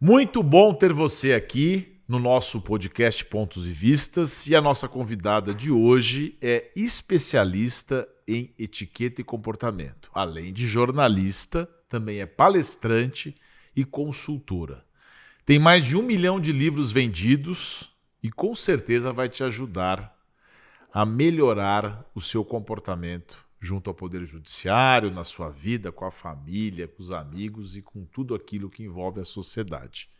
Muito bom ter você aqui no nosso podcast Pontos e Vistas, e a nossa convidada de hoje é especialista em etiqueta e comportamento. Além de jornalista, também é palestrante e consultora. Tem mais de 1 milhão de livros vendidos e com certeza vai te ajudar a melhorar o seu comportamento junto ao Poder Judiciário, na sua vida, com a família, com os amigos e com tudo aquilo que envolve a sociedade.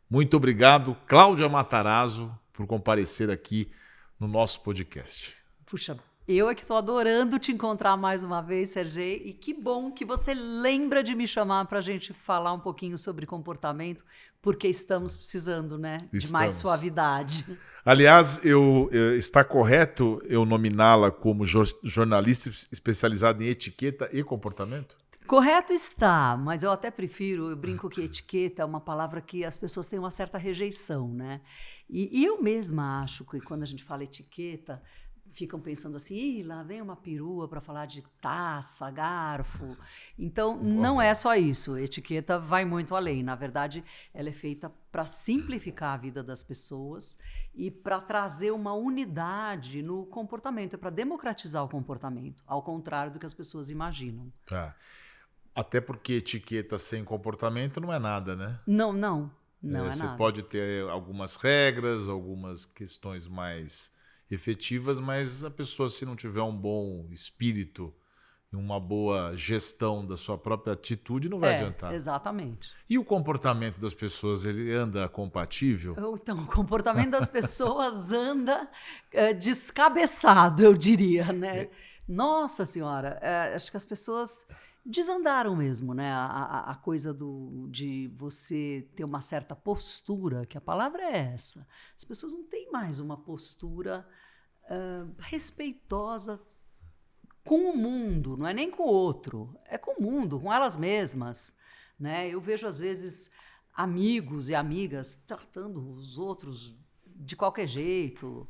Muito obrigado, Cláudia Matarazzo, por comparecer aqui no nosso podcast. Puxa, eu é que estou adorando te encontrar mais uma vez, Sergei, e que bom que você lembra de me chamar para a gente falar um pouquinho sobre comportamento, porque estamos precisando, né, de mais suavidade. Aliás, está correto eu nominá-la como jornalista especializada em etiqueta e comportamento? Correto está, mas eu até prefiro, eu brinco que etiqueta é uma palavra que as pessoas têm uma certa rejeição, né? E eu mesma acho que quando a gente fala etiqueta, ficam pensando assim, lá vem uma perua para falar de taça, garfo. Então, não é só isso. Etiqueta vai muito além. Na verdade, ela é feita para simplificar a vida das pessoas e para trazer uma unidade no comportamento, para democratizar o comportamento, ao contrário do que as pessoas imaginam. Tá. Até porque etiqueta sem comportamento não é nada, né? Não é nada. Você pode ter algumas regras, algumas questões mais efetivas, mas a pessoa, se não tiver um bom espírito e uma boa gestão da sua própria atitude, não vai adiantar. Exatamente. E o comportamento das pessoas, ele anda compatível? Então, o comportamento das pessoas anda descabeçado, eu diria, né? Nossa Senhora, acho que as pessoas desandaram mesmo, né? A coisa de você ter uma certa postura, que a palavra é essa. As pessoas não têm mais uma postura respeitosa com o mundo, não é nem com o outro, é com o mundo, com elas mesmas, né? Eu vejo, às vezes, amigos e amigas tratando os outros de qualquer jeito.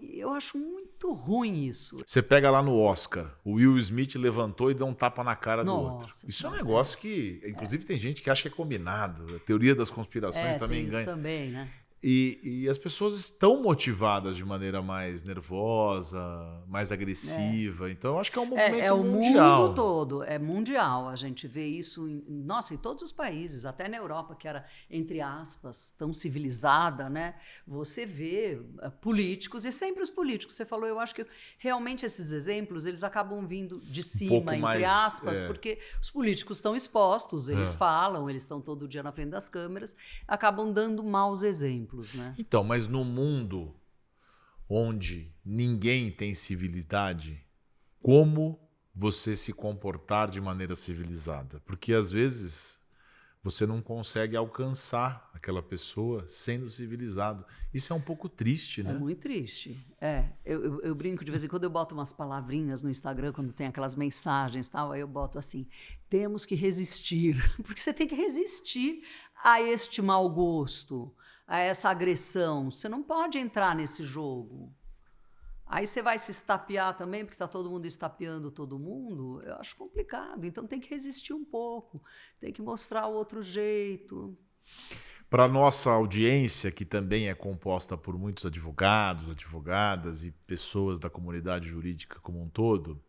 Eu acho muito ruim isso. Você pega lá no Oscar, o Will Smith levantou e deu um tapa na cara do outro. Isso é um negócio que, inclusive, tem gente que acha que é combinado. A teoria das conspirações também ganha. Isso também, né? E as pessoas estão motivadas de maneira mais nervosa, mais agressiva. Então, eu acho que é um movimento mundial. É o mundo todo, é mundial. A gente vê isso, em todos os países, até na Europa, que era, entre aspas, tão civilizada, né? Você vê políticos, e sempre os políticos. Você falou, eu acho que realmente esses exemplos, eles acabam vindo de cima, entre aspas, porque os políticos estão expostos, eles falam, eles estão todo dia na frente das câmeras, acabam dando maus exemplos. Né? Então, mas no mundo onde ninguém tem civilidade, como você se comportar de maneira civilizada? Porque às vezes você não consegue alcançar aquela pessoa sendo civilizado. Isso é um pouco triste, né? É muito triste. Eu brinco, de vez em quando eu boto umas palavrinhas no Instagram, quando tem aquelas mensagens e tal, aí eu boto assim, temos que resistir. Porque você tem que resistir a este mau gosto, a essa agressão. Você não pode entrar nesse jogo. Aí você vai se estapear também, porque está todo mundo estapeando todo mundo. Eu acho complicado. Então tem que resistir um pouco. Tem que mostrar o outro jeito. Para a nossa audiência, que também é composta por muitos advogados, advogadas e pessoas da comunidade jurídica como um todo,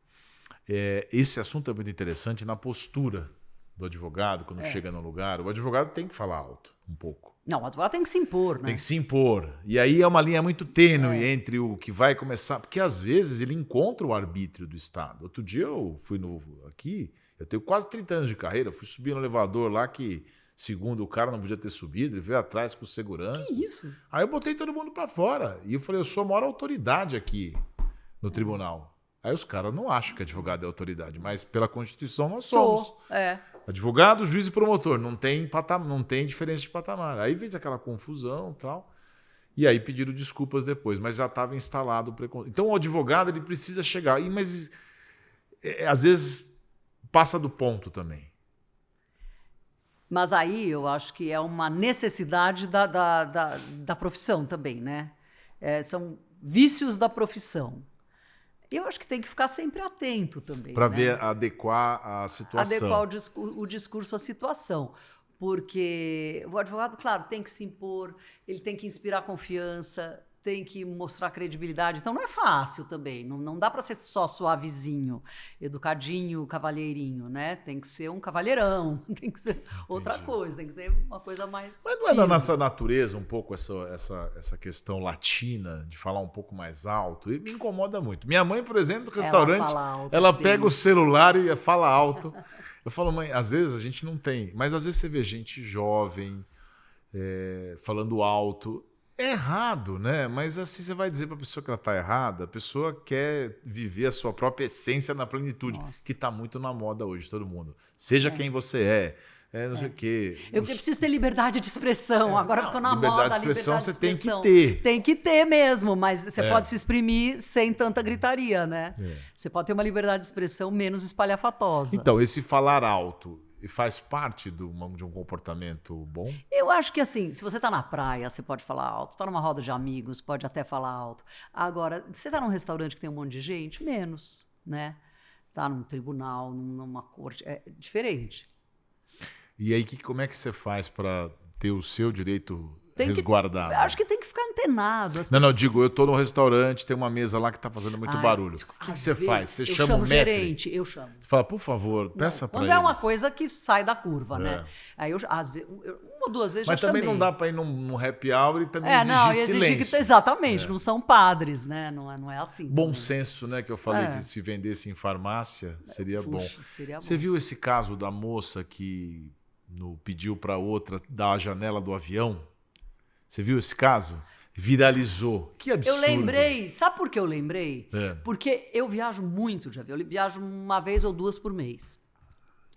esse assunto é muito interessante na postura do advogado, quando chega no lugar. O advogado tem que falar alto, um pouco. Não, o advogado tem que se impor, né? Tem que se impor. E aí é uma linha muito tênue entre o que vai começar... Porque, às vezes, ele encontra o arbítrio do Estado. Outro dia eu fui aqui, eu tenho quase 30 anos de carreira, fui subir no elevador lá que, segundo o cara, não podia ter subido, ele veio atrás com segurança. Que isso? Aí eu botei todo mundo para fora. E eu falei, eu sou a maior autoridade aqui no tribunal. Aí os caras não acham que advogado é autoridade, mas pela Constituição nós somos. Advogado, juiz e promotor, não tem diferença de patamar. Aí fez aquela confusão e tal, e aí pediram desculpas depois, mas já estava instalado o preconceito. Então o advogado ele precisa chegar, mas às vezes passa do ponto também. Mas aí eu acho que é uma necessidade da profissão também, né? São vícios da profissão. Eu acho que tem que ficar sempre atento também. Para né? ver, adequar a situação. Adequar o discurso à situação. Porque o advogado, claro, tem que se impor, ele tem que inspirar confiança, tem que mostrar credibilidade. Então, não é fácil também. Não dá para ser só suavezinho, educadinho, cavalheirinho, né? Tem que ser um cavalheirão, tem que ser outra coisa, tem que ser uma coisa mais... Mas não é da nossa natureza um pouco essa questão latina, de falar um pouco mais alto? E me incomoda muito. Minha mãe, por exemplo, no restaurante, ela pega o celular e fala alto. Eu falo, mãe, às vezes a gente não tem, mas às vezes você vê gente jovem falando alto. É errado, né? Mas assim, você vai dizer para a pessoa que ela está errada, a pessoa quer viver a sua própria essência na plenitude, que está muito na moda hoje, todo mundo. Seja quem você não sei o quê. Eu preciso ter liberdade de expressão. Agora ficou na moda. Liberdade de expressão você tem que ter. Tem que ter mesmo, mas você pode se exprimir sem tanta gritaria, né? Você pode ter uma liberdade de expressão menos espalhafatosa. Então, esse falar alto faz parte de um comportamento bom? Eu acho que assim, se você está na praia, você pode falar alto. Está numa roda de amigos, pode até falar alto. Agora, você está num restaurante que tem um monte de gente, menos, né? Está num tribunal, numa corte, é diferente. E aí, como é que você faz para ter o seu direito resguardado? Acho que tem que ficar antenado. Não, digo, eu estou no restaurante, tem uma mesa lá que está fazendo muito barulho. O que você faz? Você chama o maître? Gerente, eu chamo. Você fala, por favor, peça para eles. Quando é uma coisa que sai da curva, né? Aí às vezes, uma ou duas vezes Mas já também chamei. não dá para ir num happy hour e também exigir silêncio. Exatamente, não são padres, né? Não é assim. Bom também. senso, né? Que eu falei que se vendesse em farmácia seria bom. Seria bom. Você viu esse caso da moça que pediu para outra dar a janela do avião? Você viu esse caso? Viralizou. Que absurdo. Eu lembrei. Sabe por que eu lembrei? Porque eu viajo muito de avião. Eu viajo uma vez ou duas por mês.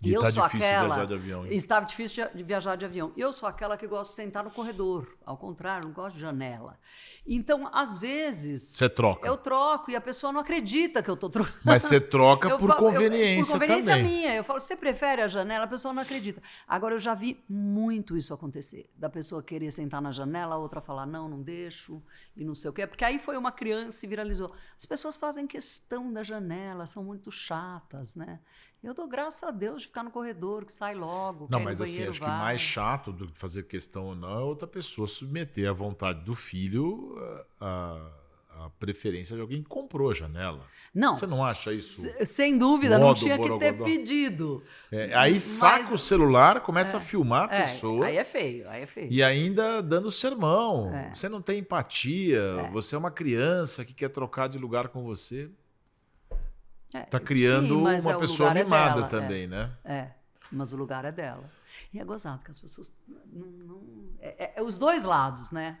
E eu tá difícil viajar de avião. Estava difícil de viajar de avião. Eu sou aquela que gosta de sentar no corredor. Ao contrário, não gosto de janela. Então, às vezes... Você troca. Eu troco e a pessoa não acredita que eu estou trocando. Mas você troca por conveniência também. Por conveniência minha. Eu falo, você prefere a janela? A pessoa não acredita. Agora, eu já vi muito isso acontecer. Da pessoa querer sentar na janela, a outra falar, não deixo, e não sei o quê. Porque aí foi uma criança e viralizou. As pessoas fazem questão da janela, são muito chatas, né? Eu dou graças a Deus de ficar no corredor, que sai logo. Não, mas assim, acho que mais chato do que fazer questão ou não é outra pessoa submeter à vontade do filho a preferência de alguém que comprou a janela. Não. Você não acha isso? Sem dúvida, não tinha que ter pedido. Aí saca o celular, começa a filmar a pessoa. Aí é feio. E ainda dando sermão. Você não tem empatia, você é uma criança que quer trocar de lugar com você. Tá criando uma pessoa mimada também, né? Mas o lugar é dela. E é gozado que as pessoas os dois lados, né?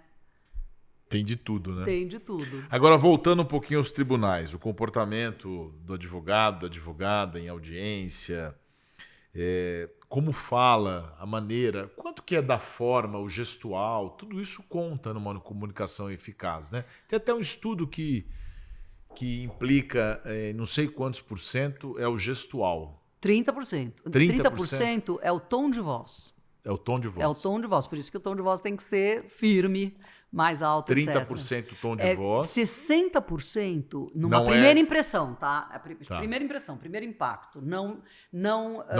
Tem de tudo, né? Tem de tudo. Agora, voltando um pouquinho aos tribunais, o comportamento do advogado, da advogada em audiência, como fala, a maneira, quanto que é da forma, o gestual, tudo isso conta numa comunicação eficaz, né? Tem até um estudo que implica, não sei quantos por cento, é o gestual. 30%. 30% é o tom de voz. É o tom de voz. É o tom de voz. Por isso que o tom de voz tem que ser firme, mais alto, 30% etc. tom de voz. 60% numa primeira impressão, tá? Primeira impressão, primeiro impacto. Não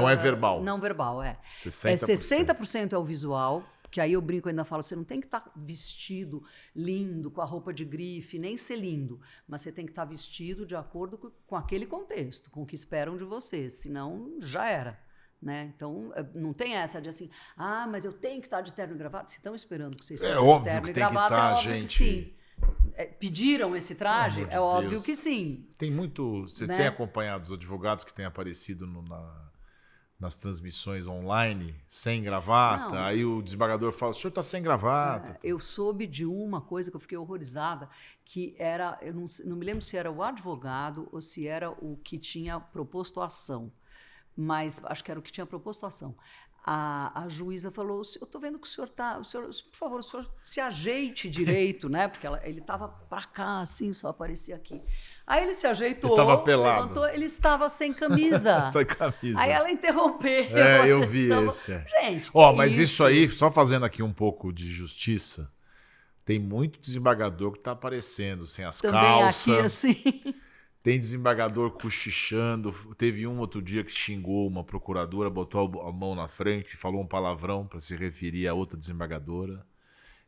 é verbal. Não verbal, 60%. 60% é o visual. Que aí eu brinco e ainda falo, você não tem que estar vestido lindo, com a roupa de grife, nem ser lindo, mas você tem que estar vestido de acordo com aquele contexto, com o que esperam de você, senão já era. Né? Então, não tem essa de assim, mas eu tenho que estar de terno e gravata. Se estão esperando que você esteja de terno e gravata, é óbvio que sim. Pediram esse traje? É óbvio que sim. Tem muito... Você tem acompanhado os advogados que têm aparecido nas transmissões online, sem gravata? Não. Aí o desembargador fala, o senhor está sem gravata. Eu soube de uma coisa que eu fiquei horrorizada, que era, eu não me lembro se era o advogado ou se era o que tinha proposto a ação, mas acho que era o que tinha proposto a ação. A juíza falou, eu estou vendo que o senhor está, por favor, o senhor se ajeite direito, né? Porque ele estava para cá, assim, só aparecia aqui. Aí ele se ajeitou, ele estava pelado. Levantou, ele estava sem camisa. Sem camisa. Aí ela interrompeu a eu sessão. Vi esse. Gente, mas isso aí, só fazendo aqui um pouco de justiça, tem muito desembargador que está aparecendo sem as também calças. Aqui, assim... Tem desembargador cochichando. Teve um outro dia que xingou uma procuradora, botou a mão na frente, falou um palavrão para se referir a outra desembargadora.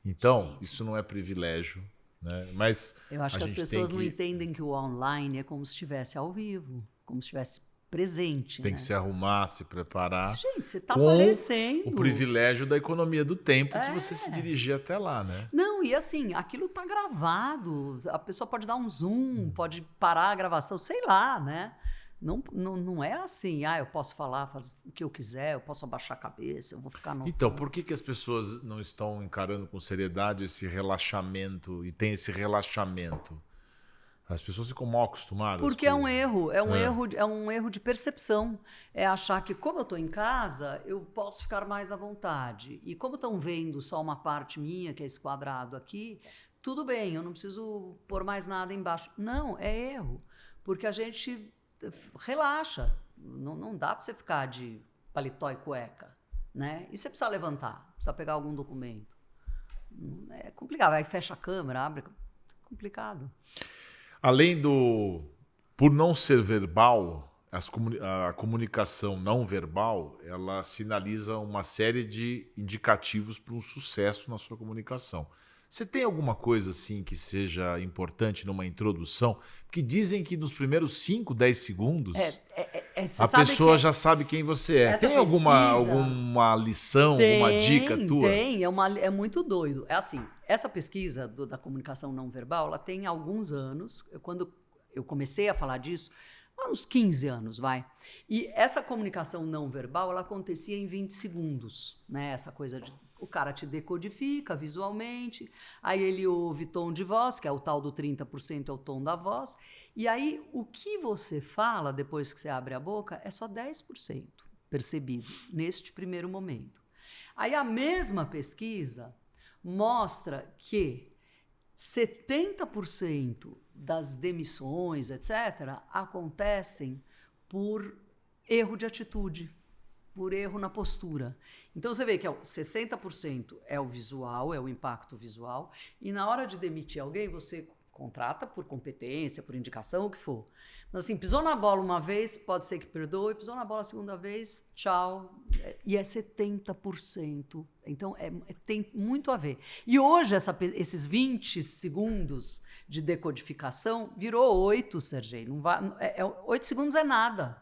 Então, isso não é privilégio, né? Mas eu acho que as pessoas não entendem que o online é como se estivesse ao vivo, como se estivesse presente. Tem que se arrumar, se preparar. Gente, você está aparecendo. O privilégio da economia do tempo de você se dirigir até lá, né? Não, e assim, aquilo está gravado. A pessoa pode dar um zoom, pode parar a gravação, sei lá, né? Não é assim, eu posso falar, fazer o que eu quiser, eu posso abaixar a cabeça, eu vou ficar no... Então, por que as pessoas não estão encarando com seriedade esse relaxamento e tem esse relaxamento? As pessoas ficam mal acostumadas. Porque é um erro de percepção. É achar que, como eu estou em casa, eu posso ficar mais à vontade. E como estão vendo só uma parte minha, que é esse quadrado aqui, tudo bem, eu não preciso pôr mais nada embaixo. Não, é erro. Porque a gente relaxa. Não dá para você ficar de paletó e cueca, né? E você precisa levantar, precisa pegar algum documento. É complicado. Aí fecha a câmera, abre. É complicado. Além do... Por não ser verbal, a comunicação não verbal, ela sinaliza uma série de indicativos para um sucesso na sua comunicação. Você tem alguma coisa assim que seja importante numa introdução? Porque dizem que nos primeiros 5, 10 segundos a pessoa já sabe quem você é. Tem alguma lição, alguma dica tua? Tem, é muito doido. É assim, essa pesquisa da comunicação não verbal, ela tem alguns anos. Quando eu comecei a falar disso, há uns 15 anos, vai. E essa comunicação não verbal, ela acontecia em 20 segundos, né? Essa coisa de... O cara te decodifica visualmente, aí ele ouve tom de voz, que é o tal do 30%, é o tom da voz, e aí o que você fala depois que você abre a boca é só 10% percebido neste primeiro momento. Aí a mesma pesquisa mostra que 70% das demissões, etc., acontecem por erro de atitude, por erro na postura. Então, você vê que 60% é o visual, é o impacto visual, e na hora de demitir alguém, você contrata por competência, por indicação, o que for. Mas assim, pisou na bola uma vez, pode ser que perdoe, pisou na bola a segunda vez, tchau. E é 70%. Então, tem muito a ver. E hoje, esses 20 segundos de decodificação virou 8, Sergei. 8 segundos é nada.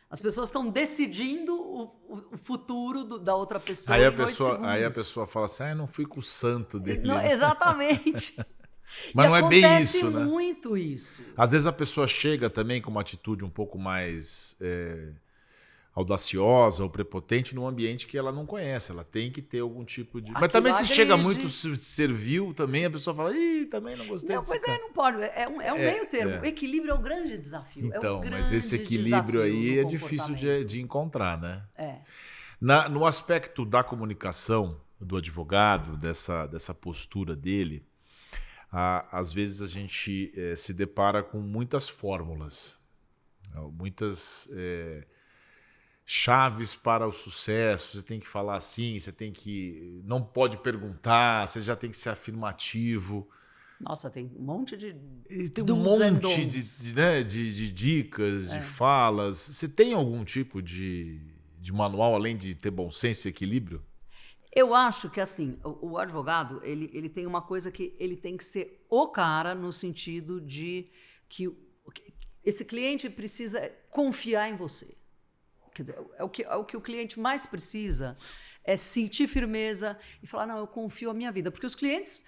As pessoas estão decidindo o futuro da outra pessoa em 8 segundos. Aí a pessoa fala assim, não fui com o santo dele. Não, exatamente. Mas não é bem isso, né? Acontece muito isso. Às vezes a pessoa chega também com uma atitude um pouco mais audaciosa ou prepotente num ambiente que ela não conhece. Ela tem que ter algum tipo de... Mas também se chega muito servil, também a pessoa fala, também não gostei desse cara. Não pode. É um meio termo. O equilíbrio é o grande desafio. Então, mas esse equilíbrio aí é difícil de encontrar, né? No aspecto da comunicação do advogado, dessa postura dele, às vezes a gente se depara com muitas fórmulas, muitas chaves para o sucesso. Você tem que falar assim, não pode perguntar, você já tem que ser afirmativo. Nossa, tem um monte de de dicas, de falas. Você tem algum tipo de manual, além de ter bom senso e equilíbrio? Eu acho que, assim, o advogado, ele tem uma coisa que ele tem que ser o cara no sentido de que esse cliente precisa confiar em você. Quer dizer, o que o cliente mais precisa é sentir firmeza e falar, não, eu confio a minha vida. Porque os clientes,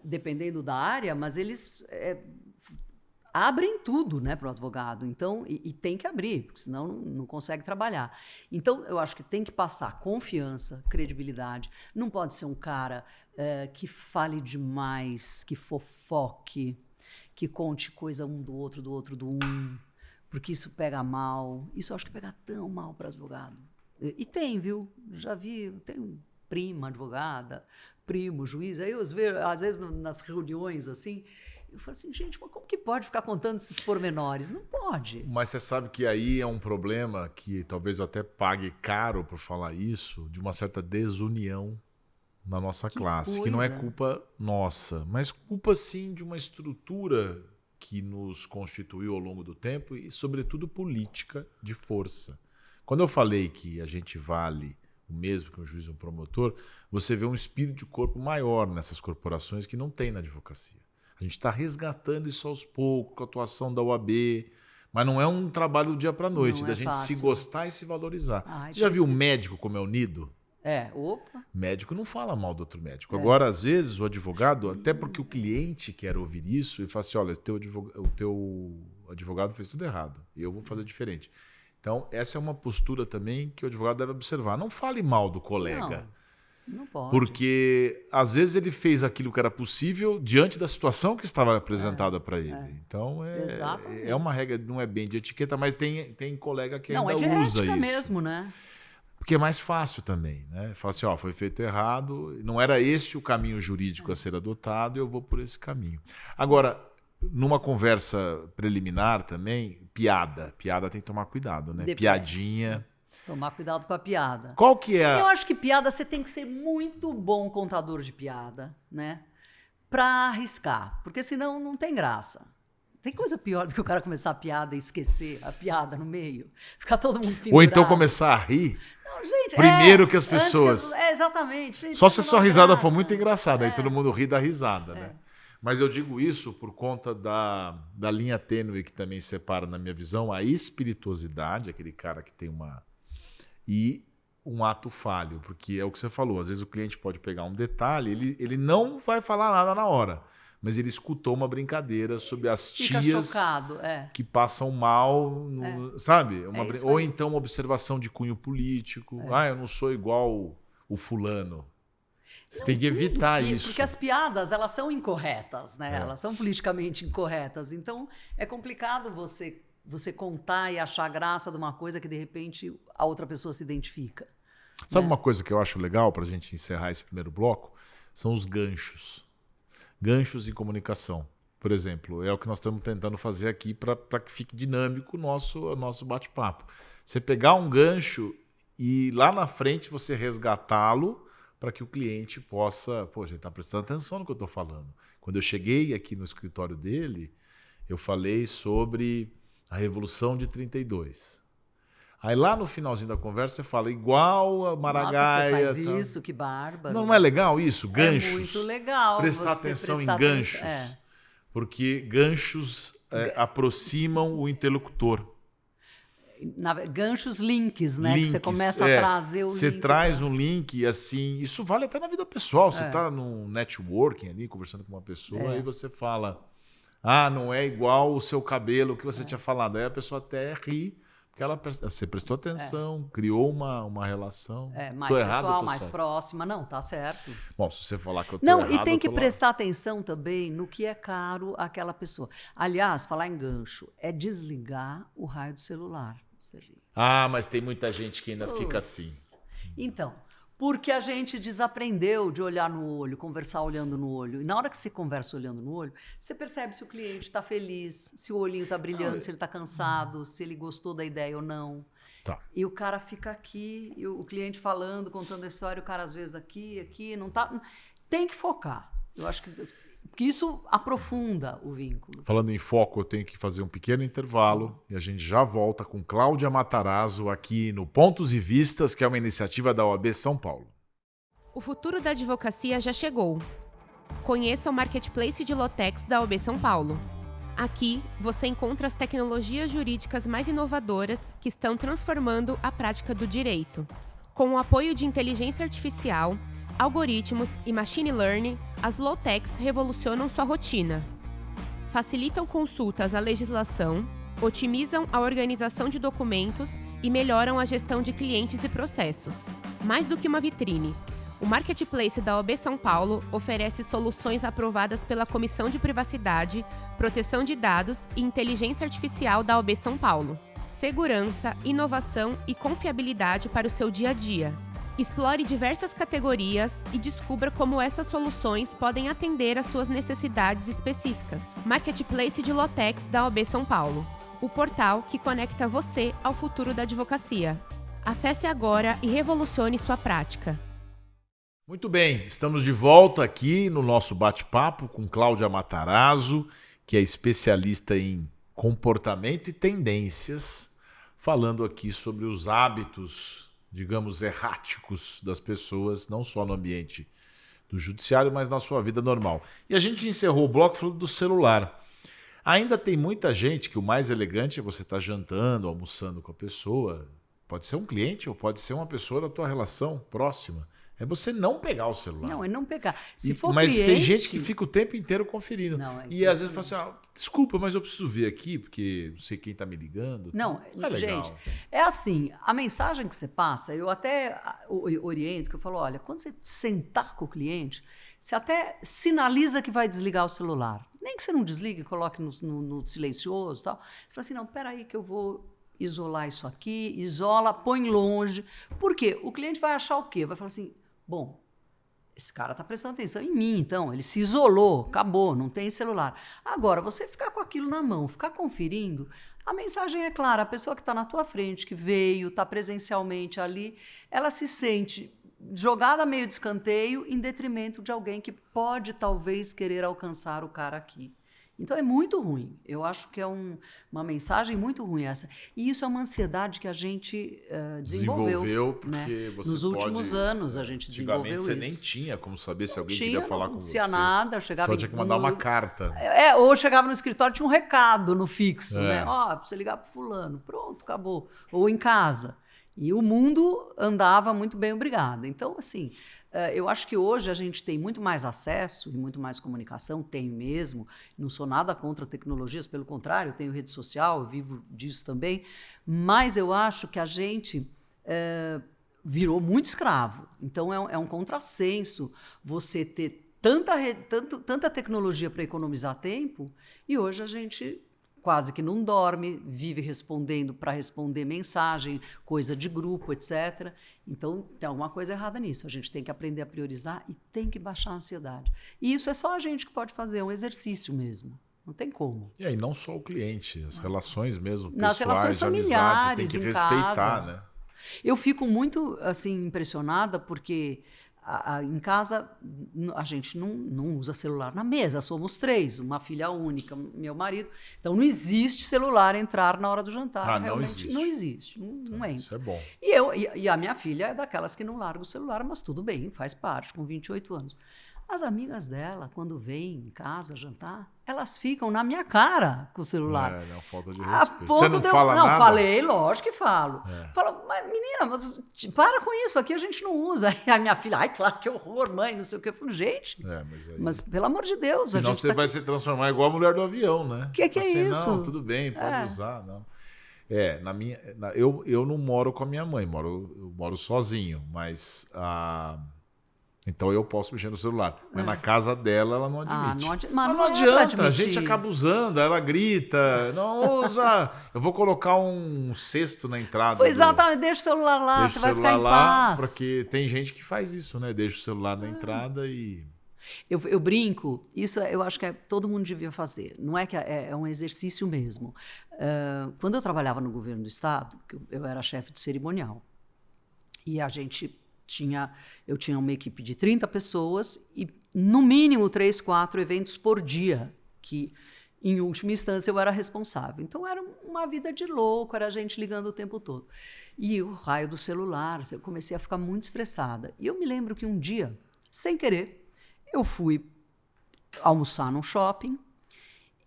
dependendo da área, mas eles abrem tudo, né, para o advogado. Então, e tem que abrir, porque senão não consegue trabalhar. Então, eu acho que tem que passar confiança, credibilidade. Não pode ser um cara que fale demais, que fofoque, que conte coisa um do outro, do um, porque isso pega mal. Isso eu acho que pega tão mal para advogado. E tem, viu? Já vi, tem prima advogada, primo juiz. Aí eu vejo, às vezes, nas reuniões, assim, eu falo assim, gente, mas como que pode ficar contando esses pormenores? Não pode. Mas você sabe que aí é um problema que talvez eu até pague caro por falar isso, de uma certa desunião na nossa classe, que não é culpa nossa, mas culpa sim de uma estrutura que nos constituiu ao longo do tempo e, sobretudo, política de força. Quando eu falei que a gente vale o mesmo que um juiz e um promotor, você vê um espírito de corpo maior nessas corporações que não tem na advocacia. A gente está resgatando isso aos poucos, com a atuação da OAB, mas não é um trabalho do dia para a noite, da gente se gostar e se valorizar. Você já viu o médico como é unido? Opa. Médico não fala mal do outro médico. Agora, às vezes, o advogado, até porque o cliente quer ouvir isso, ele fala assim, olha, o teu advogado fez tudo errado, eu vou fazer diferente. Então, essa é uma postura também que o advogado deve observar. Não fale mal do colega. Não pode. Porque, às vezes, ele fez aquilo que era possível diante da situação que estava apresentada para ele. Então, é uma regra, não é bem de etiqueta, mas tem colega que ainda usa isso. Mesmo, né? Porque é mais fácil também, né? Fala assim, foi feito errado, não era esse o caminho jurídico a ser adotado, eu vou por esse caminho. Agora, numa conversa preliminar também, piada tem que tomar cuidado, né? Piadinha. Sim. Tomar cuidado com a piada. Qual que é? Eu acho que piada você tem que ser muito bom contador de piada, né? Pra arriscar, porque senão não tem graça. Tem coisa pior do que o cara começar a piada e esquecer a piada no meio. Ficar todo mundo pendurado. Ou então começar a rir. Não, gente, primeiro que as pessoas. Exatamente. Gente, só se a sua risada for muito engraçada, aí todo mundo ri da risada, né? Mas eu digo isso por conta da linha tênue que também separa, na minha visão, a espirituosidade, aquele cara que tem e um ato falho. Porque é o que você falou, às vezes o cliente pode pegar um detalhe, ele não vai falar nada na hora. Mas ele escutou uma brincadeira sobre as tias que passam mal, sabe? Ou então uma observação de cunho político. Eu não sou igual o fulano. Você tem que evitar isso. Porque as piadas, elas são incorretas, né? Elas são politicamente incorretas. Então, é complicado você contar e achar graça de uma coisa que, de repente, a outra pessoa se identifica. Sabe uma coisa que eu acho legal para a gente encerrar esse primeiro bloco? São os ganchos. Ganchos em comunicação, por exemplo, é o que nós estamos tentando fazer aqui para que fique dinâmico o nosso bate-papo. Você pegar um gancho e lá na frente você resgatá-lo para que o cliente possa... Pô, a gente está prestando atenção no que eu estou falando. Quando eu cheguei aqui no escritório dele, eu falei sobre a Revolução de 32. Aí lá no finalzinho da conversa você fala igual a Maragaia. Nossa, você faz isso, que bárbaro. Não é legal isso? Ganchos. É muito legal. Prestar atenção em ganchos. Porque ganchos aproximam o interlocutor. Ganchos, links, né? Links, que você começa a trazer o link. Você traz um link, assim, isso vale até na vida pessoal. Você está num networking ali, conversando com uma pessoa, aí você fala, não é igual o seu cabelo que você tinha falado. Aí a pessoa até ri. Você prestou atenção, criou uma relação. Mais pessoal, mais próxima. Não, tá certo. Bom, se você falar que eu tô errado... e tem que prestar atenção também no que é caro àquela pessoa. Aliás, falar em gancho, é desligar o raio do celular, Serginho. Mas tem muita gente que ainda fica assim. Então, porque a gente desaprendeu de olhar no olho, conversar olhando no olho. E na hora que você conversa olhando no olho, você percebe se o cliente está feliz, se o olhinho está brilhando, se ele está cansado, se ele gostou da ideia ou não. E o cara fica aqui, e o cliente falando, contando a história, o cara às vezes aqui, não tá... Tem que focar. Eu acho que isso aprofunda o vínculo. Falando em foco, eu tenho que fazer um pequeno intervalo e a gente já volta com Cláudia Matarazzo aqui no Pontos e Vistas, que é uma iniciativa da OAB São Paulo. O futuro da advocacia já chegou. Conheça o Marketplace de Lotex da OAB São Paulo. Aqui você encontra as tecnologias jurídicas mais inovadoras que estão transformando a prática do direito. Com o apoio de inteligência artificial, algoritmos e machine learning, as Lotex revolucionam sua rotina. Facilitam consultas à legislação, otimizam a organização de documentos e melhoram a gestão de clientes e processos. Mais do que uma vitrine, o Marketplace da OAB São Paulo oferece soluções aprovadas pela Comissão de Privacidade, Proteção de Dados e Inteligência Artificial da OAB São Paulo. Segurança, inovação e confiabilidade para o seu dia a dia. Explore diversas categorias e descubra como essas soluções podem atender às suas necessidades específicas. Marketplace de Lotex da OAB São Paulo. O portal que conecta você ao futuro da advocacia. Acesse agora e revolucione sua prática. Muito bem, estamos de volta aqui no nosso bate-papo com Cláudia Matarazzo, que é especialista em comportamento e tendências, falando aqui sobre os hábitos, digamos, erráticos das pessoas, não só no ambiente do judiciário, mas na sua vida normal. E a gente encerrou o bloco falando do celular. Ainda tem muita gente que o mais elegante é você estar jantando, almoçando com a pessoa. Pode ser um cliente ou pode ser uma pessoa da tua relação próxima. É você não pegar o celular. Não, é não pegar. Se for mas cliente... tem gente que fica o tempo inteiro conferindo. Não, e às vezes fala assim, desculpa, mas eu preciso ver aqui, porque não sei quem está me ligando. Não, é legal. Gente, é assim, a mensagem que você passa, eu até oriento, que eu falo, olha, quando você sentar com o cliente, você até sinaliza que vai desligar o celular. Nem que você não desligue, coloque no silencioso e tal. Você fala assim, não, peraí que eu vou isolar isso aqui, isola, põe longe. Por quê? O cliente vai achar o quê? Vai falar assim, bom, esse cara está prestando atenção em mim, então, ele se isolou, acabou, não tem celular. Agora, você ficar com aquilo na mão, ficar conferindo, a mensagem é clara, a pessoa que está na tua frente, que veio, está presencialmente ali, ela se sente jogada meio de escanteio em detrimento de alguém que pode, talvez, querer alcançar o cara aqui. Então, é muito ruim. Eu acho que é uma mensagem muito ruim essa. E isso é uma ansiedade que a gente desenvolveu. Porque né? você Nos últimos anos a gente desenvolveu isso. Você nem tinha como saber se alguém tinha, queria falar com você. Não tinha nada. Chegava só tinha que mandar uma carta. Ou chegava no escritório, tinha um recado no fixo. Né? Ó, pra você ligar pro fulano. Pronto, acabou. Ou em casa. E o mundo andava muito bem, obrigada. Então, assim... eu acho que hoje a gente tem muito mais acesso e muito mais comunicação, tenho mesmo, não sou nada contra tecnologias, pelo contrário, eu tenho rede social, eu vivo disso também, mas eu acho que a gente virou muito escravo. Então é um contrassenso você ter tanta tecnologia para economizar tempo e hoje a gente... quase que não dorme, vive respondendo para responder mensagem, coisa de grupo, etc. Então, tem alguma coisa errada nisso. A gente tem que aprender a priorizar e tem que baixar a ansiedade. E isso é só a gente que pode fazer, é um exercício mesmo. Não tem como. E aí, não só o cliente, as relações mesmo, nas pessoais, relações de amizade, você tem que respeitar, casa. Né? Eu fico muito assim, impressionada porque... em casa, a gente não usa celular na mesa, somos 3, uma filha única, meu marido. Então, não existe celular entrar na hora do jantar. Realmente não existe. Não entra. Isso é bom. E a minha filha é daquelas que não larga o celular, mas tudo bem, faz parte, com 28 anos. As amigas dela, quando vêm em casa jantar, elas ficam na minha cara com o celular. Não, falta de respeito. Você não fala nada? Não, falei, lógico que falo. Fala, mas menina, para com isso, aqui a gente não usa. Aí a minha filha, ai, claro, que horror, mãe, não sei o que. Eu falo, gente, mas pelo amor de Deus. Senão você vai se transformar igual a mulher do avião, né? Que é isso? Não, tudo bem, pode usar, não. Eu não moro com a minha mãe, eu moro sozinho, mas... Então eu posso mexer no celular. Mas na casa dela ela não admite. Mas não adianta, a gente acaba usando, ela grita, não usa. Eu vou colocar um cesto na entrada. Exatamente, deixa o celular lá, você vai ficar em paz. Porque tem gente que faz isso, né? Deixa o celular na entrada e... Eu brinco, isso eu acho que todo mundo devia fazer. Não é que é um exercício mesmo. Quando eu trabalhava no governo do estado, eu era chefe de cerimonial, e a gente... Eu tinha uma equipe de 30 pessoas e, no mínimo, 3, 4 eventos por dia, que, em última instância, eu era responsável. Então, era uma vida de louco, era gente ligando o tempo todo. E o raio do celular, eu comecei a ficar muito estressada. E eu me lembro que um dia, sem querer, eu fui almoçar num shopping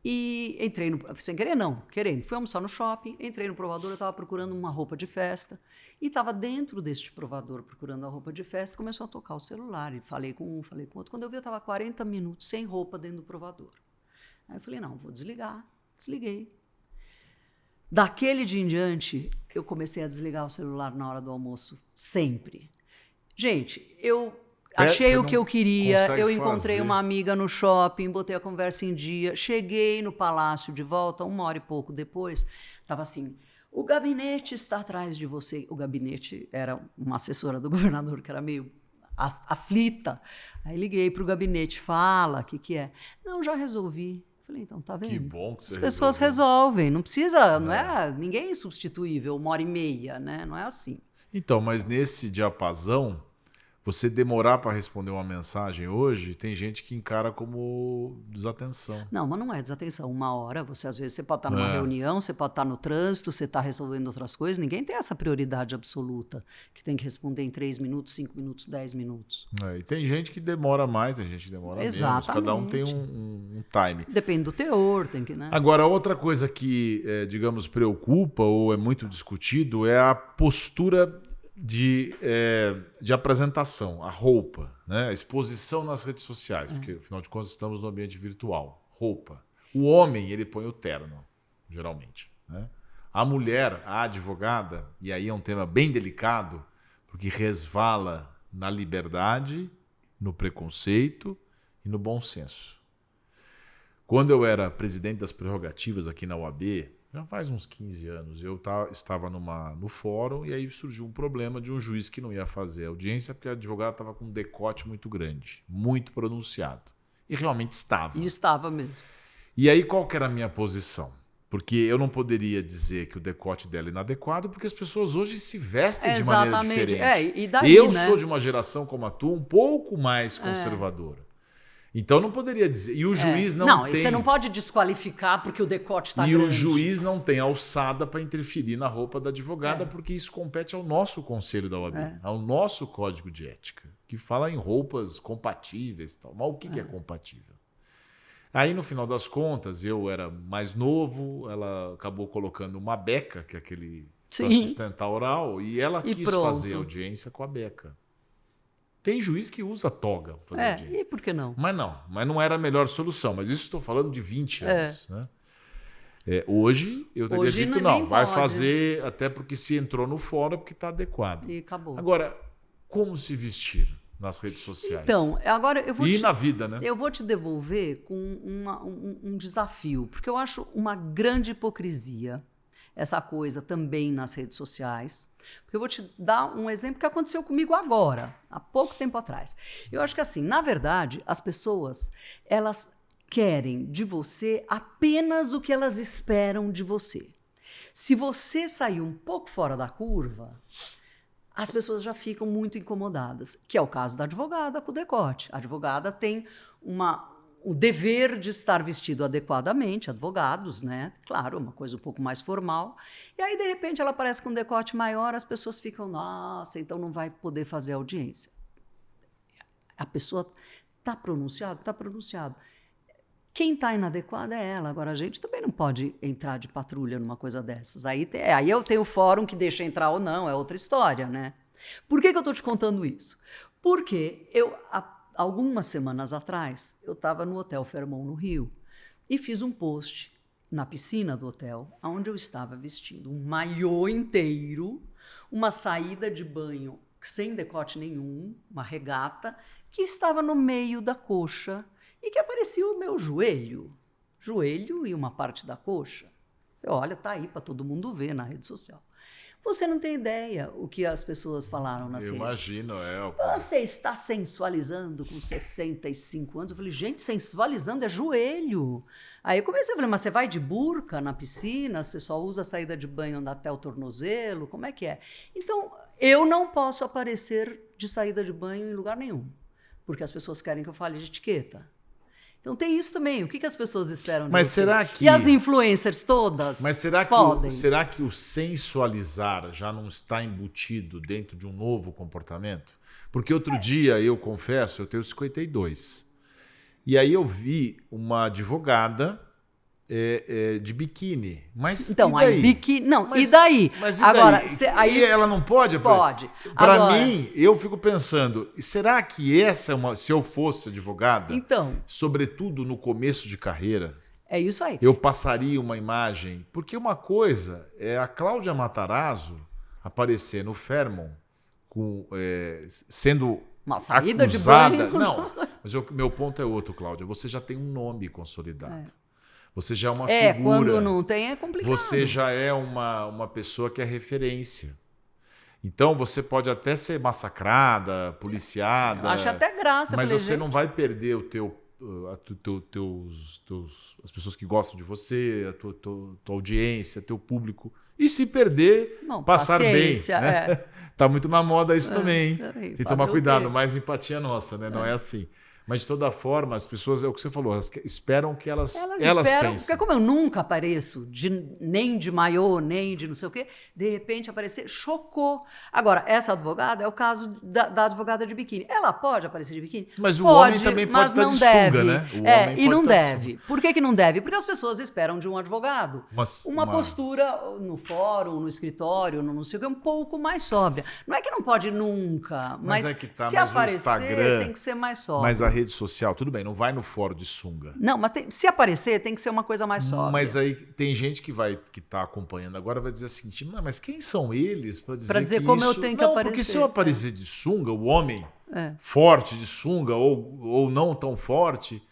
e entrei sem querer não, querendo, fui almoçar no shopping, entrei no provador, eu estava procurando uma roupa de festa e estava dentro deste provador procurando a roupa de festa, começou a tocar o celular e falei com um, falei com outro, quando eu vi eu estava 40 minutos sem roupa dentro do provador. Aí eu falei, não, vou desligar, desliguei. Daquele dia em diante, eu comecei a desligar o celular na hora do almoço, sempre. Gente, eu achei o que eu queria, eu encontrei uma amiga no shopping, botei a conversa em dia, cheguei no palácio de volta, 1 hora e pouco depois, estava assim, o gabinete está atrás de você. O gabinete era uma assessora do governador, que era meio aflita. Aí liguei para o gabinete, fala, o que é? Não, já resolvi. Falei, então, tá vendo? Que bom que você As pessoas resolvem, não precisa, não é, ninguém é insubstituível, 1 hora e meia, né? Não é assim. Então, mas nesse diapasão, você demorar para responder uma mensagem hoje, tem gente que encara como desatenção. Não, mas não é desatenção. Uma hora, às vezes você pode estar numa reunião, você pode estar no trânsito, você está resolvendo outras coisas. Ninguém tem essa prioridade absoluta, que tem que responder em 3 minutos, 5 minutos, 10 minutos. E tem gente que demora mais, tem gente que demora menos. Cada um tem um time. Depende do teor, tem que, né? Agora, outra coisa que, digamos, preocupa ou é muito discutido é a postura de apresentação, a roupa, né? A exposição nas redes sociais, porque, afinal de contas, estamos no ambiente virtual. Roupa. O homem, ele põe o terno, geralmente, né? A mulher, a advogada, e aí é um tema bem delicado, porque resvala na liberdade, no preconceito e no bom senso. Quando eu era presidente das prerrogativas aqui na OAB, já faz uns 15 anos, eu estava no fórum e aí surgiu um problema de um juiz que não ia fazer audiência porque a advogada estava com um decote muito grande, muito pronunciado. E realmente estava. E estava mesmo. E aí qual que era a minha posição? Porque eu não poderia dizer que o decote dela é inadequado, porque as pessoas hoje se vestem de maneira diferente. E daí, eu né? sou de uma geração como a tua, um pouco mais conservadora. Então não poderia dizer. E o juiz não tem. Você não pode desqualificar porque o decote está grande. E o juiz não tem alçada para interferir na roupa da advogada, porque isso compete ao nosso conselho da OAB, ao nosso código de ética, que fala em roupas compatíveis e tal. Mas o que é compatível? Aí, no final das contas, eu era mais novo, ela acabou colocando uma beca, que é aquele para sustentar oral, e ela quis fazer audiência com a beca. Tem juiz que usa toga para fazer audiência. E por que não? Mas não era a melhor solução. Mas isso estou falando de 20 anos. Né? Hoje, eu teria dito não, vai fazer, até porque se entrou no fórum, porque está adequado. E acabou. Agora, como se vestir nas redes sociais? Então, agora eu vou na vida, né? Eu vou te devolver com um desafio, porque eu acho uma grande hipocrisia essa coisa também nas redes sociais. Porque eu vou te dar um exemplo que aconteceu comigo agora, há pouco tempo atrás. Eu acho que assim, na verdade, as pessoas, elas querem de você apenas o que elas esperam de você. Se você sair um pouco fora da curva, as pessoas já ficam muito incomodadas, que é o caso da advogada com o decote. A advogada tem o dever de estar vestido adequadamente, advogados, né? Claro, uma coisa um pouco mais formal. E aí, de repente, ela aparece com um decote maior, as pessoas ficam, nossa, então não vai poder fazer audiência. A pessoa está pronunciado? Está pronunciado. Quem está inadequada é ela. Agora, a gente também não pode entrar de patrulha numa coisa dessas. Aí eu tenho o fórum que deixa entrar ou não, é outra história, né? Por que eu estou te contando isso? Porque algumas semanas atrás, eu estava no Hotel Fairmont, no Rio, e fiz um post na piscina do hotel, onde eu estava vestindo um maiô inteiro, uma saída de banho sem decote nenhum, uma regata, que estava no meio da coxa e que aparecia o meu joelho e uma parte da coxa. Você olha, tá aí para todo mundo ver na rede social. Você não tem ideia o que as pessoas falaram nas redes. Imagino, Você está sensualizando com 65 anos. Eu falei, gente, sensualizando é joelho. Aí eu comecei a falar, mas você vai de burca na piscina? Você só usa a saída de banho até o tornozelo? Como é que é? Então, eu não posso aparecer de saída de banho em lugar nenhum, porque as pessoas querem que eu fale de etiqueta. Então tem isso também. O que as pessoas esperam de você? Será que... E as influencers todas podem? Será que o sensualizar já não está embutido dentro de um novo comportamento? Porque outro dia, eu confesso, eu tenho 52. E aí eu vi uma advogada de biquíni. Mas então, e daí? Biquíni... Não, e daí? Mas e agora, daí? Aí ela não pode? Pode. Para mim, eu fico pensando, será que essa se eu fosse advogada, sobretudo no começo de carreira, é isso aí. Eu passaria uma imagem? Porque uma coisa é a Cláudia Matarazzo aparecer no Fairmont sendo uma saída acusada. De banho. Não, mas meu ponto é outro, Cláudia. Você já tem um nome consolidado. Você já é uma figura. Quando não tem é complicado. Você já é uma pessoa que é referência. Então, você pode até ser massacrada, policiada. Eu acho até graça. Mas você não vai perder as pessoas que gostam de você, a tua audiência, teu público. E se perder, passar bem. Né? Tá muito na moda isso também, hein? Tem que tomar cuidado, mais empatia nossa, né? Não é assim. Mas, de toda forma, as pessoas, é o que você falou, elas esperam que elas esperam, pensem. porque como eu nunca apareço nem de maiô, nem de não sei o quê, de repente aparecer, chocou. Agora, essa advogada é o caso da advogada de biquíni. Ela pode aparecer de biquíni? Mas o pode, homem também pode mas estar não de deve. sunga, né? E não deve. Por que não deve? Porque as pessoas esperam de um advogado uma postura no fórum, no escritório, no não sei o quê, um pouco mais sóbria. Não é que não pode nunca, mas é que tá, se mas aparecer, Instagram, tem que ser mais sóbrio. Mas a rede social, tudo bem, não vai no fórum de sunga. Não, mas se aparecer, tem que ser uma coisa mais sóbria. Mas aí tem gente que tá acompanhando agora vai dizer o seguinte, mas quem são eles para dizer que como isso... eu tenho que aparecer. Porque se eu aparecer de sunga, o homem forte de sunga ou não tão forte,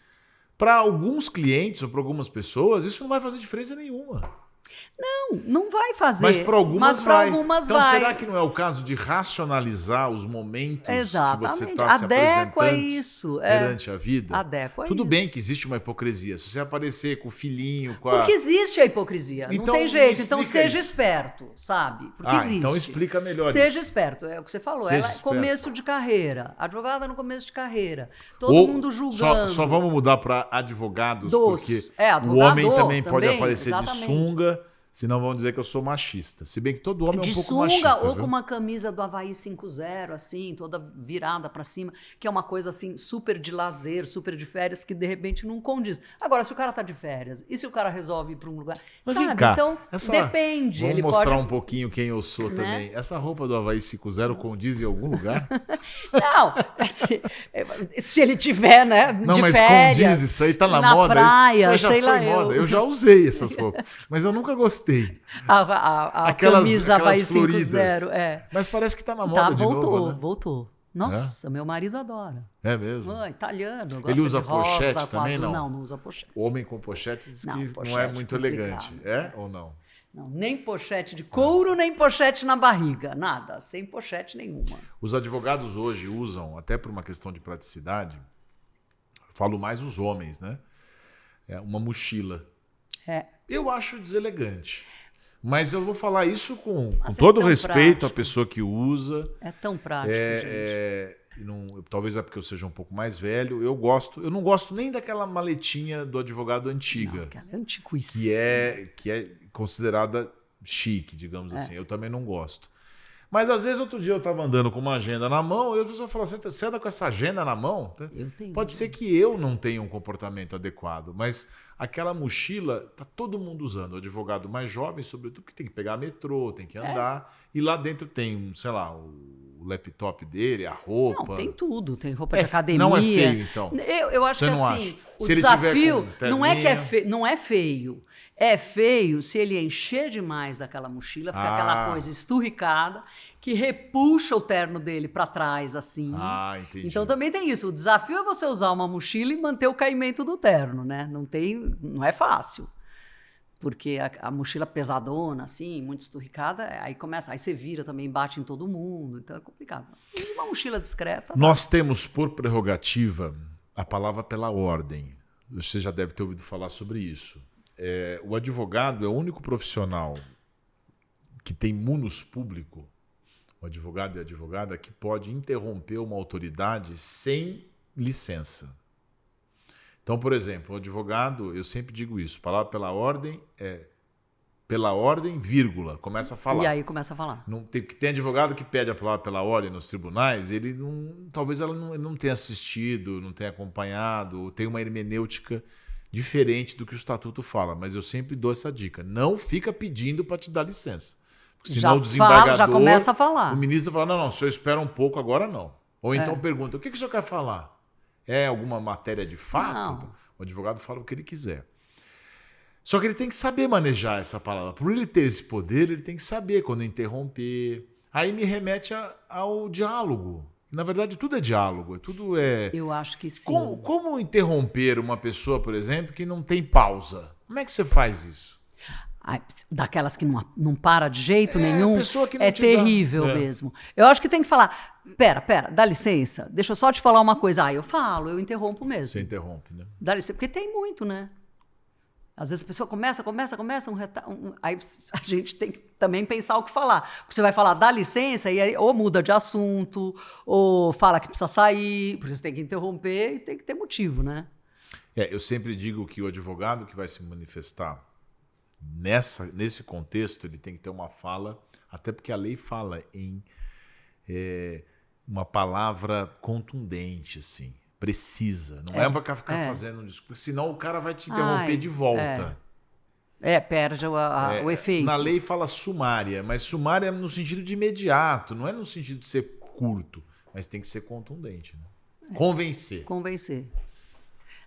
para alguns clientes ou para algumas pessoas, isso não vai fazer diferença nenhuma. Não vai fazer. Mas para algumas vai. Então, vai. será que não é o caso de racionalizar os momentos que você está se Adequa apresentando isso, perante a vida? Adequa Tudo isso. bem que existe uma hipocrisia. Se você aparecer com o filhinho, Porque existe a hipocrisia. Então, não tem jeito. Então seja isso. esperto, sabe? Porque existe. Então explica melhor Seja isso. esperto. É o que você falou. Seja Ela é esperto. começo de carreira. Advogada no começo de carreira. Todo mundo julgando. Só vamos mudar para advogados, porque o advogador homem também pode aparecer exatamente. de sunga. Senão vão dizer que eu sou machista. Se bem que todo homem é um pouco sunga, machista. ou viu? com uma camisa do Havaí 5.0, assim, toda virada pra cima, que é uma coisa assim, super de lazer, super de férias, que de repente não condiz. Agora, se o cara tá de férias, e se o cara resolve ir pra um lugar? Mas sabe? vem cá, Então, depende. Vamos ele mostrar pode... um pouquinho quem eu sou Né? também. Essa roupa do Havaí 5.0 condiz em algum lugar? Não, se ele tiver, né, Não, de mas férias, condiz, isso aí tá na moda. praia, isso aí já sei foi lá moda. Eu já usei essas roupas, mas eu nunca gostei. A camisa Havaí floridas. 5.0, Mas parece que tá na moda de novo, né? Voltou. Nossa, meu marido adora. É mesmo? Italiano. Ele usa de rosa, pochete também, azul. não? Não usa pochete. O homem com pochete diz que não pochete é muito elegante. complicado. É ou não? Não, nem pochete de couro, nem pochete na barriga. Nada, sem pochete nenhuma. Os advogados hoje usam, até por uma questão de praticidade, falo mais os homens, né? Uma mochila. Eu acho deselegante. Mas eu vou falar isso com todo o respeito à pessoa que usa. É tão prático, gente. Talvez é porque eu seja um pouco mais velho. Eu não gosto nem daquela maletinha do advogado antiga. Não, aquela é antiquíssima. Que é considerada chique, digamos assim. Eu também não gosto. Mas às vezes outro dia eu estava andando com uma agenda na mão e a pessoa falou assim, você anda com essa agenda na mão? Pode ser que eu não tenha um comportamento adequado, mas aquela mochila tá todo mundo usando. O advogado mais jovem, sobretudo, porque tem que pegar metrô, tem que andar. E lá dentro tem, sei lá, o laptop dele, a roupa. Não, tem tudo. Tem roupa de academia. Não é feio, então? Eu acho que assim, o se desafio não é que não é feio. É feio se ele encher demais aquela mochila, fica aquela coisa esturricada, que repuxa o terno dele para trás, assim. Entendi. Então também tem isso. O desafio é você usar uma mochila e manter o caimento do terno, né? Não é fácil. Porque a mochila pesadona, assim, muito esturricada, aí você vira também, bate em todo mundo, então é complicado. E uma mochila discreta... Nós temos por prerrogativa a palavra pela ordem. Você já deve ter ouvido falar sobre isso. O advogado é o único profissional que tem munus público, o advogado e a advogada, que pode interromper uma autoridade sem licença. Então, por exemplo, o advogado, eu sempre digo isso, palavra pela ordem pela ordem, vírgula, começa a falar. E aí começa a falar. Tem advogado que pede a palavra pela ordem nos tribunais, talvez ele não tenha assistido, não tenha acompanhado, tem uma hermenêutica diferente do que o estatuto fala, mas eu sempre dou essa dica. Não fica pedindo para te dar licença. Porque senão o desembargador, já começa a falar. O ministro fala, não, o senhor espera um pouco, agora não. Ou então pergunta, o que o senhor quer falar? É alguma matéria de fato? Então, o advogado fala o que ele quiser. Só que ele tem que saber manejar essa palavra. Por ele ter esse poder, ele tem que saber quando interromper. Aí me remete ao diálogo. Na verdade, tudo é diálogo. Tudo é... Eu acho que sim. Como interromper uma pessoa, por exemplo, que não tem pausa? Como é que você faz isso? Daquelas que não para de jeito nenhum, pessoa que não é terrível mesmo. Eu acho que tem que falar, pera, dá licença, deixa eu só te falar uma coisa. Eu interrompo mesmo. Você interrompe, né? Dá licença, porque tem muito, né? Às vezes a pessoa começa aí a gente tem que também pensar o que falar. Porque você vai falar, dá licença, e aí ou muda de assunto, ou fala que precisa sair, por isso tem que interromper e tem que ter motivo, né? Eu sempre digo que o advogado que vai se manifestar nesse contexto, ele tem que ter uma fala, até porque a lei fala em uma palavra contundente, assim, precisa. Não é para ficar fazendo um discurso, porque senão o cara vai te interromper de volta. Perde o efeito. Na lei fala sumária, mas sumária é no sentido de imediato, não é no sentido de ser curto, mas tem que ser contundente. Né? Convencer.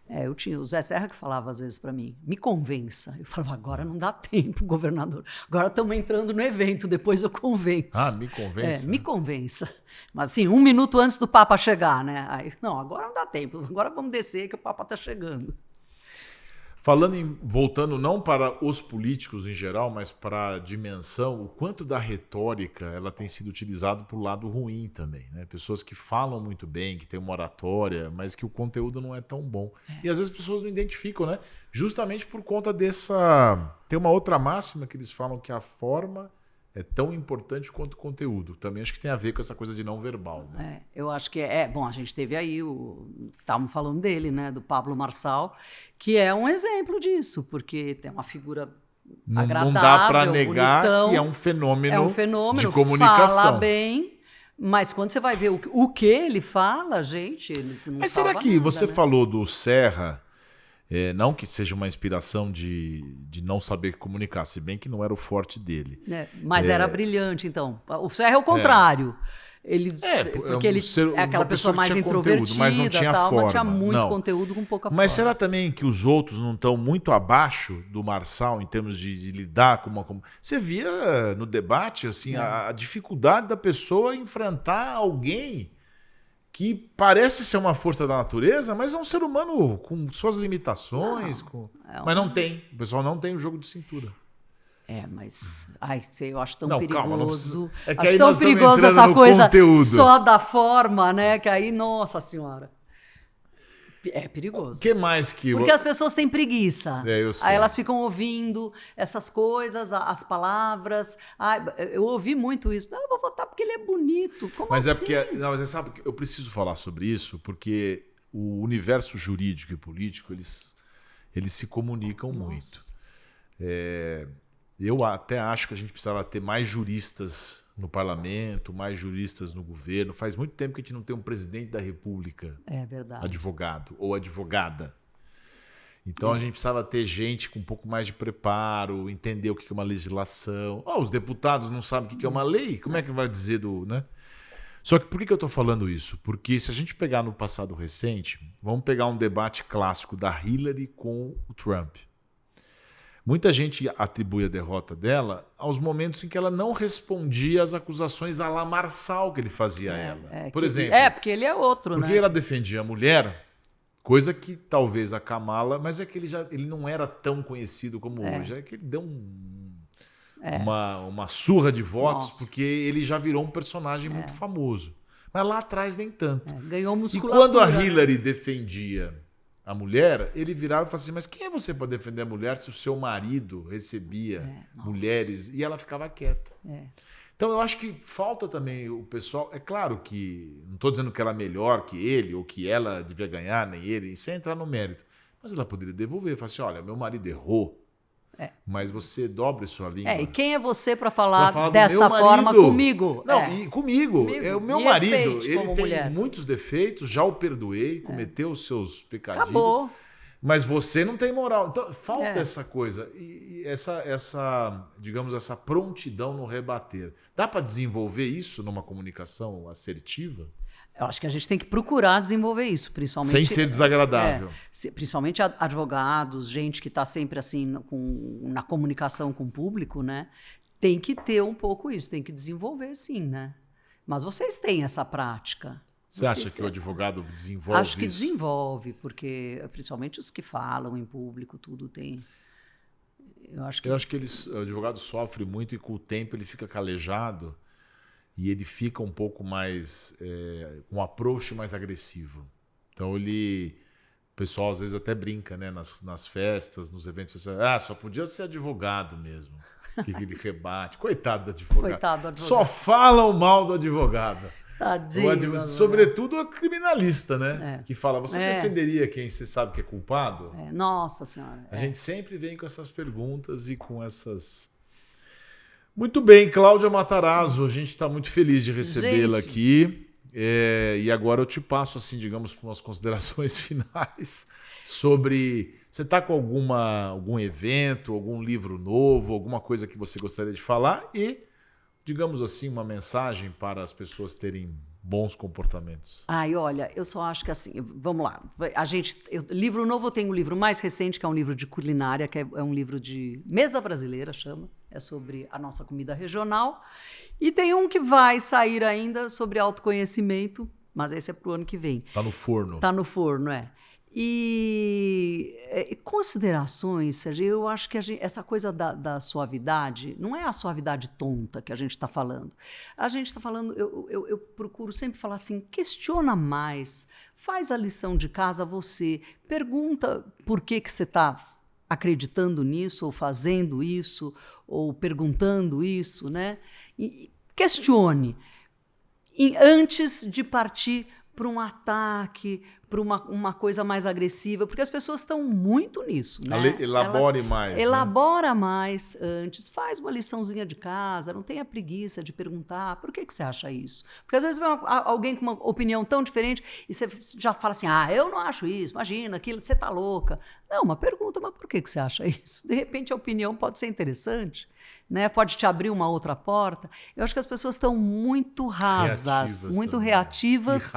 Eu tinha o Zé Serra que falava às vezes para mim, me convença. Eu falava, agora não dá tempo, governador. Agora estamos entrando no evento, depois eu convenço. Me convença. Me convença. Mas assim, 1 minuto antes do Papa chegar, né? Aí, não, agora não dá tempo, agora vamos descer que o Papa está chegando. Voltando não para os políticos em geral, mas para a dimensão, o quanto da retórica ela tem sido utilizada para o lado ruim também. Né? Pessoas que falam muito bem, que têm uma oratória, mas que o conteúdo não é tão bom. E às vezes as pessoas não identificam, né? Justamente por conta dessa... Tem uma outra máxima que eles falam que a forma é tão importante quanto o conteúdo. Também acho que tem a ver com essa coisa de não verbal. Né? Eu acho que bom, a gente teve aí estávamos falando dele, né, do Pablo Marçal, que é um exemplo disso, porque tem uma figura agradável, não dá para negar bonitão, que é um fenômeno de comunicação. Fala bem, mas quando você vai ver o que ele fala, gente, ele não Mas será que nada, você né? falou do Serra, não que seja uma inspiração de não saber comunicar, se bem que não era o forte dele. Mas era brilhante, então. O Serra é o contrário. Porque ele é aquela pessoa mais introvertida, mas não tinha forma. Mas tinha muito conteúdo com pouca forma. Mas será também que os outros não estão muito abaixo do Marçal em termos de lidar com uma... Você via no debate assim, a dificuldade da pessoa enfrentar alguém que parece ser uma força da natureza, mas é um ser humano com suas limitações. Mas não tem. O pessoal não tem o jogo de cintura. Mas eu acho tão perigoso. Calma, não precisa... Acho tão perigoso essa coisa conteúdo. Só da forma, né? Que aí, nossa senhora. É perigoso. O que mais que... Porque as pessoas têm preguiça. Eu sei. Aí elas ficam ouvindo essas coisas, as palavras. Eu ouvi muito isso. Não, eu vou votar porque ele é bonito. Como mas assim? Mas você sabe que eu preciso falar sobre isso, porque o universo jurídico e político, eles se comunicam muito. Eu até acho que a gente precisava ter mais juristas no parlamento, mais juristas no governo. Faz muito tempo que a gente não tem um presidente da República advogado ou advogada. Então a gente precisava ter gente com um pouco mais de preparo, entender o que é uma legislação. Os deputados não sabem o que é uma lei, como é que vai dizer né? Só que por que eu estou falando isso? Porque se a gente pegar no passado recente, vamos pegar um debate clássico da Hillary com o Trump. Muita gente atribui a derrota dela aos momentos em que ela não respondia às acusações da La Marçal que ele fazia a ela. Por exemplo. Porque ele é outro, porque ela defendia a mulher, coisa que talvez a Kamala, mas é que ele não era tão conhecido como hoje. É que ele deu uma surra de votos, porque ele já virou um personagem muito famoso. Mas lá atrás nem tanto. Ganhou musculatura. E quando a Hillary defendia a mulher, ele virava e falava assim, mas quem é você para defender a mulher se o seu marido recebia mulheres? E ela ficava quieta. Então eu acho que falta também o pessoal... É claro que não estou dizendo que ela é melhor que ele ou que ela devia ganhar, nem ele, sem entrar no mérito. Mas ela poderia devolver, falar assim, olha, meu marido errou, mas você dobre sua língua. E quem é você para falar desta forma comigo? Não, e comigo. O meu marido, ele tem muitos defeitos, já o perdoei, cometeu os seus pecadinhos. Acabou. Mas você não tem moral. Então, falta essa coisa. E essa, digamos, essa prontidão no rebater. Dá para desenvolver isso numa comunicação assertiva? Eu acho que a gente tem que procurar desenvolver isso, principalmente... Sem ser desagradável. Principalmente advogados, gente que está sempre assim na comunicação com o público, né? Tem que ter um pouco isso, tem que desenvolver sim, né? Mas vocês têm essa prática. Você acha que o advogado desenvolve isso? Acho que desenvolve, porque principalmente os que falam em público, tudo tem... Eu acho que o advogado sofre muito e com o tempo ele fica calejado. E ele fica um pouco mais... com um approach mais agressivo. Então, ele pessoal às vezes até brinca, né? Nas festas, nos eventos sociais. Só podia ser advogado mesmo. Que ele rebate. Coitado do advogado. Coitado do advogado. Só falam mal do advogado. Tadinho. Sobretudo o criminalista, né? É. Que fala, você defenderia quem você sabe que é culpado? Nossa Senhora. A gente sempre vem com essas perguntas e com essas... Muito bem, Cláudia Matarazzo, a gente está muito feliz de recebê-la aqui. E agora eu te passo, assim, digamos, para umas considerações finais sobre... Você está com algum evento, algum livro novo, alguma coisa que você gostaria de falar e, digamos assim, uma mensagem para as pessoas terem bons comportamentos? Olha, eu só acho que assim, vamos lá. Livro novo, eu tenho um livro mais recente, que é um livro de culinária, que é um livro de mesa brasileira, chama. É sobre a nossa comida regional. E tem um que vai sair ainda sobre autoconhecimento, mas esse é para o ano que vem. Está no forno. Está no forno, E considerações, Sérgio, eu acho que essa coisa da suavidade, não é a suavidade tonta que a gente está falando. A gente está falando, eu procuro sempre falar assim, questiona mais, faz a lição de casa você, pergunta por que você está acreditando nisso, ou fazendo isso, ou perguntando isso, né? E questione antes de partir para um ataque, para uma coisa mais agressiva, porque as pessoas estão muito nisso, né? Elabore mais. Elabora mais antes, faz uma liçãozinha de casa, não tenha preguiça de perguntar por que você acha isso. Porque às vezes vem alguém com uma opinião tão diferente e você já fala assim, eu não acho isso, imagina, aquilo, você tá louca. Não, uma pergunta, mas por que você acha isso? De repente a opinião pode ser interessante, né? Pode te abrir uma outra porta. Eu acho que as pessoas estão muito rasas, muito reativas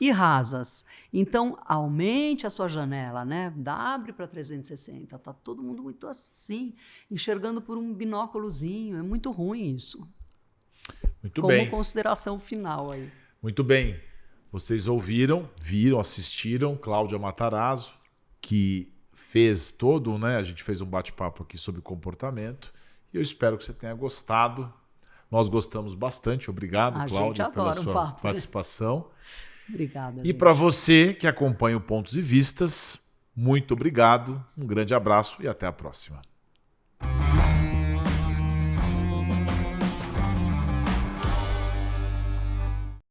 e rasas. Então, aumente a sua janela, né? Abre para 360. Tá todo mundo muito assim, enxergando por um binóculozinho. É muito ruim isso. Muito bem. Como consideração final aí. Muito bem. Vocês ouviram, viram, assistiram Cláudia Matarazzo, que fez todo, né? A gente fez um bate-papo aqui sobre comportamento. E eu espero que você tenha gostado. Nós gostamos bastante. Obrigado, Cláudia, pela sua participação. Obrigada. E para você que acompanha o Pontos e Vistas, muito obrigado, um grande abraço e até a próxima.